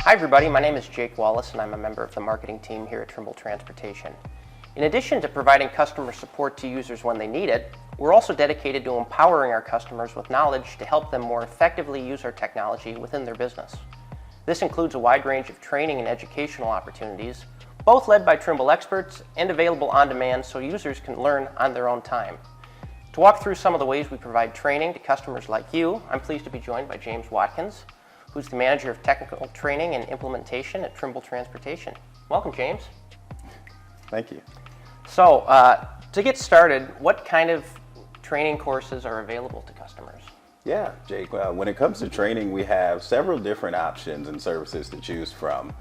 Hi everybody, my name is Jake Wallace and I'm a member of the marketing team here at Trimble Transportation. In addition to providing customer support to users when they need it, we're also dedicated to empowering our customers with knowledge to help them more effectively use our technology within their business. This includes a wide range of training and educational opportunities, both led by Trimble experts and available on demand so users can learn on their own time. To walk through some of the ways we provide training to customers like you, I'm pleased to be joined by James Watkins, who's the Manager of Technical Training and Implementation at Trimble Transportation. Welcome, James. Thank you. So, to get started, what kind of training courses are available to customers? Yeah, Jake, when it comes to training, we have several different options and services to choose from.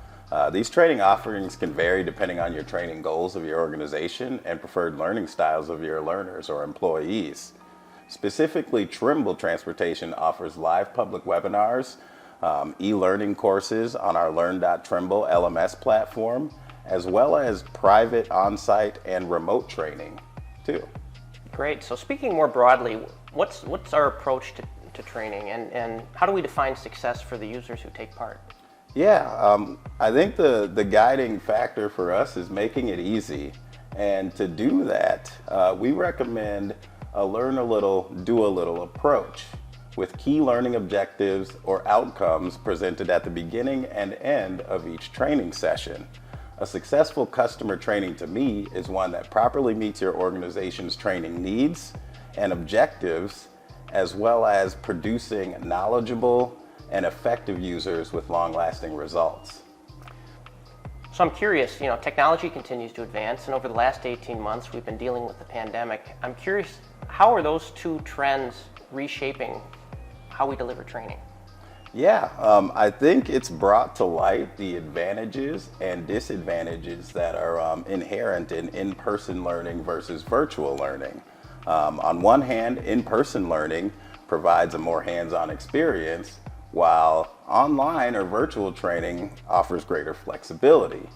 These training offerings can vary depending on your training goals of your organization and preferred learning styles of your learners or employees. Specifically, Trimble Transportation offers live public webinars, e-learning courses on our Learn.Trimble LMS platform, as well as private on-site and remote training too. Great. So speaking more broadly, what's our approach to training and how do we define success for the users who take part? Yeah, I think the guiding factor for us is making it easy. And to do that, we recommend a learn a little, do a little approach with key learning objectives or outcomes presented at the beginning and end of each training session. A successful customer training to me is one that properly meets your organization's training needs and objectives, as well as producing knowledgeable and effective users with long-lasting results. So I'm curious, technology continues to advance, and over the last 18 months we've been dealing with the pandemic. I'm curious, how are those two trends reshaping how we deliver training? Yeah, I think it's brought to light the advantages and disadvantages that are inherent in in-person learning versus virtual learning. On one hand, in-person learning provides a more hands-on experience, while online or virtual training offers greater flexibility.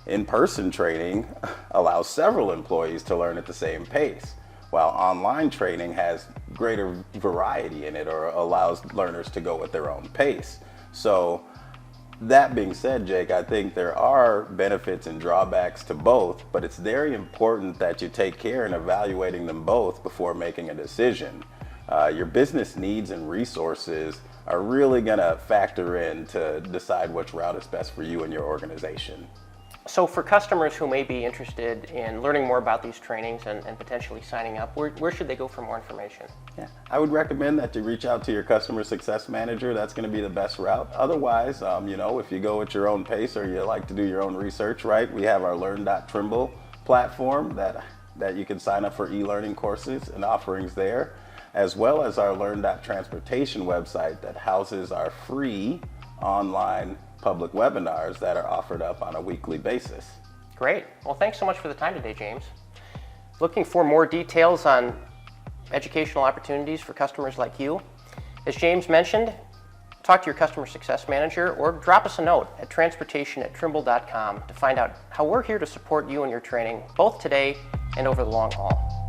In-person training allows several employees to learn at the same pace, while online training has greater variety in it or allows learners to go at their own pace. So that being said, Jake, I think there are benefits and drawbacks to both, but it's very important that you take care in evaluating them both before making a decision. Your business needs and resources are really going to factor in to decide which route is best for you and your organization. So for customers who may be interested in learning more about these trainings and potentially signing up, where should they go for more information? Yeah, I would recommend that you reach out to your customer success manager. That's going to be the best route. Otherwise, if you go at your own pace or you like to do your own research, right, we have our Learn.Trimble platform that you can sign up for e-learning courses and offerings there, as well as our Learn.Transportation website that houses our free online public webinars that are offered up on a weekly basis. Great. Well, thanks so much for the time today, James. Looking for more details on educational opportunities for customers like you? As James mentioned, talk to your customer success manager or drop us a note at transportation@trimble.com to find out how we're here to support you in your training, both today and over the long haul.